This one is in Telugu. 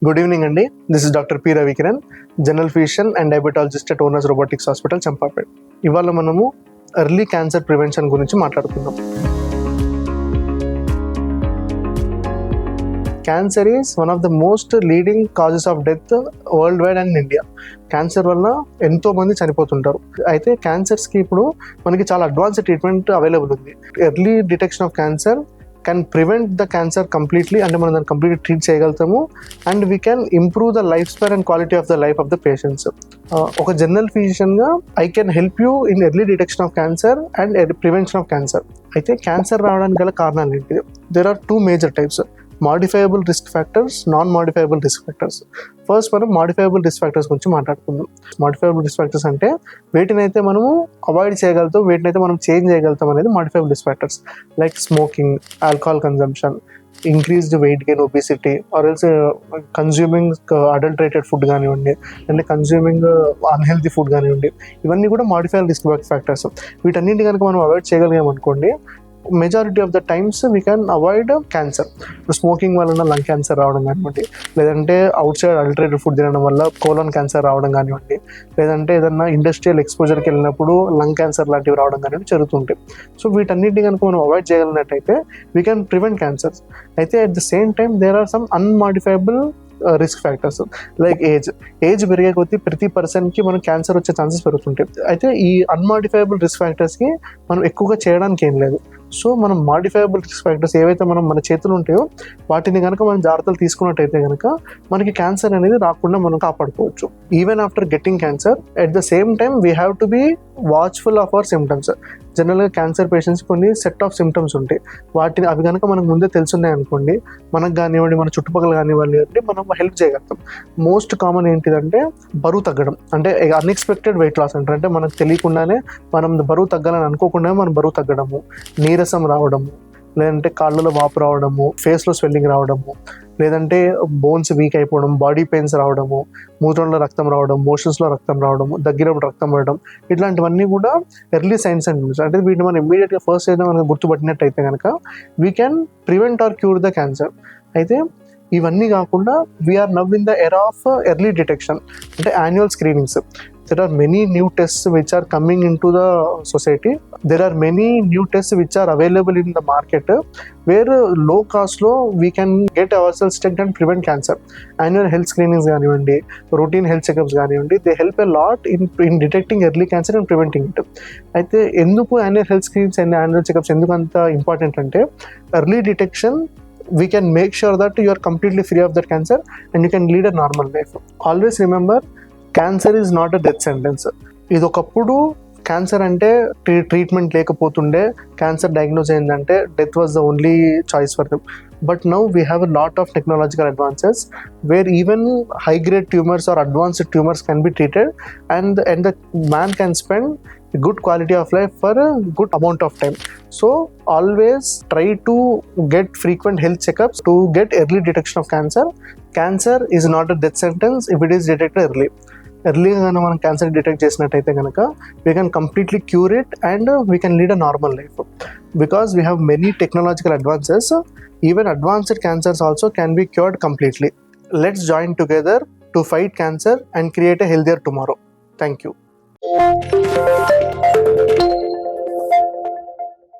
గుడ్ ఈవినింగ్ అండి. This is doctor P Ravikiran, general physician and diabetologist at owners robotics hospital, Champapet. ఇవాళ మనము ఎర్లీ క్యాన్సర్ ప్రివెన్షన్ గురించి మాట్లాడుకుందాం. Cancer is one of the most leading causes of death world wide and India. Cancer వల్ల ఎంతో మంది చనిపోతుంటారు. అయితే క్యాన్సర్స్కి ఇప్పుడు మనకి చాలా అడ్వాన్స్డ్ ట్రీట్మెంట్ అవైలబుల్ ఉంది. Early detection of cancer can prevent the cancer completely, అంటే మనం దాన్ని కంప్లీట్లీ ట్రీట్ చేయగలుగుతాము. And we can improve the life span and quality of the life of the patients. ఒక జనరల్ ఫిజిషియన్గా I can help you in early detection of cancer and prevention of cancer. అయితే క్యాన్సర్ రావడానికి గల కారణాలు ఏంటి? There are 2 major types: modifiable risk factors, non modifiable risk factors. First మనం మాడిఫైయబుల్ రిస్క్ ఫ్యాక్టర్స్ గురించి మాట్లాడుకుందాం. మాడిఫైయబుల్ రిస్క్ ఫ్యాక్టర్స్ అంటే వేటినైతే మనము అవాయిడ్ చేయగలుగుతాం, వేటినైతే మనం చేంజ్ చేయగలుగుతాం అనేది modifiable risk factors. Like smoking, alcohol consumption, increased weight gain, obesity, or else consuming adulterated food కానివ్వండి, అంటే కన్జ్యూమింగ్ అన్హెల్తీ ఫుడ్ కానివ్వండి, ఇవన్నీ కూడా మాడిఫైయబుల్ రిస్క్ ఫ్యాక్టర్స్. వీటన్నింటి కనుక మనం అవాయిడ్ చేయగలిగాం అనుకోండి, majority of the times we can avoid cancer. Smoking వలన లంగ్ క్యాన్సర్ రావడం కానివ్వండి, లేదంటే అవుట్ సైడ్ అడల్టరేటెడ్ ఫుడ్ తినడం వల్ల కోలన్ క్యాన్సర్ రావడం కానివ్వండి, లేదంటే ఏదన్నా ఇండస్ట్రియల్ ఎక్స్పోజర్కి వెళ్ళినప్పుడు లంగ్ క్యాన్సర్ లాంటివి రావడం కానివ్వండి జరుగుతుంటాయి. సో వీటన్నిటిని కనుక మనం అవాయిడ్ చేయగలిగినట్టయితే వీ క్యాన్ ప్రివెంట్ క్యాన్సర్స్. అయితే at the same time there are some unmodifiable risk factors. Like age పెరిగే కొద్దీ ప్రతి పర్సన్కి మనం క్యాన్సర్ వచ్చే ఛాన్సెస్ పెరుగుతుంటాయి. అయితే ఈ అన్మాడిఫైయబుల్ రిస్క్ ఫ్యాక్టర్స్కి మనం ఎక్కువగా చేయడానికి ఏం లేదు. సో మనం మాడిఫైయబుల్ రిస్క్ ఫ్యాక్టర్స్ ఏవైతే మన చేతులు ఉంటాయో వాటిని కనుక మనం జాగ్రత్తలు తీసుకున్నట్టయితే కనుక మనకి క్యాన్సర్ అనేది రాకుండా మనం కాపాడుకోవచ్చు. Even after getting cancer, at the same time we have to be watchful of our symptoms. జనరల్గా క్యాన్సర్ పేషెంట్స్ కొన్ని సెట్ ఆఫ్ సిమ్టమ్స్ ఉంటాయి. అవి కనుక మనకు ముందే తెలుసున్నాయి అనుకోండి, మనకు కానివ్వండి, మన చుట్టుపక్కల కానివ్వండి, అంటే మనం హెల్ప్ చేయగలుగుతాం. మోస్ట్ కామన్ ఏంటిదంటే బరువు తగ్గడం, అంటే అన్ఎక్స్పెక్టెడ్ వెయిట్ లాస్ అంటారు. అంటే మనకు తెలియకుండానే మనం బరువు తగ్గాలని అనుకోకుండానే మనం బరువు తగ్గడము, నీరసం రావడము, లేదంటే కాళ్ళలో వాపు రావడము, ఫేస్లో స్వెల్లింగ్ రావడము, లేదంటే బోన్స్ వీక్ అయిపోవడం, బాడీ పెయిన్స్ రావడము, మూత్రంలో రక్తం రావడం, మోషన్స్లో రక్తం రావడము, దగ్గినప్పుడు రక్తం పడడం, ఇట్లాంటివన్నీ కూడా ఎర్లీ సైన్స్ అండ్ న్యూస్. అంటే వీటిని మనం ఇమ్మీడియట్గా ఫస్ట్ ఏదైనా మనకు గుర్తుపట్టినట్టయితే కనుక we can prevent or cure the cancer. అయితే ఇవన్నీ కాకుండా we are now in the era of early detection, అంటే annual screenings. There are many new tests which are coming into the society. There are many new tests which are available in the market where low cost lo we can get ourselves checked and prevent cancer. Annual health screenings ganivandi, routine health checkups ganivandi, they help a lot in detecting early cancer and preventing it. Aithe enduku annual health screenings and annual checkups enduku anta important ante early detection we can make sure that you are completely free of that cancer and you can lead a normal life. Always remember, cancer is not a death sentence. ఇది ఒకప్పుడు క్యాన్సర్ అంటే ట్రీట్మెంట్ లేకపోతుండే, క్యాన్సర్ డయాగ్నోజ్ అయిందంటే death was the only choice for them. But now we have a lot of technological advances where even high grade tumours or advanced tumours can be treated and the man can spend good quality of life for a good amount of time. So always try to get frequent health checkups to get early detection of cancer. Cancer is not a death sentence if it is detected early. ఎర్లీగా కానీ మనం క్యాన్సర్ డిటెక్ట్ చేసినట్టయితే కనుక we can completely cure it and we can lead a normal life. Because we have many technological advances, even advanced cancers also can be cured completely. Let's join together to fight cancer and create a healthier tomorrow. Thank you.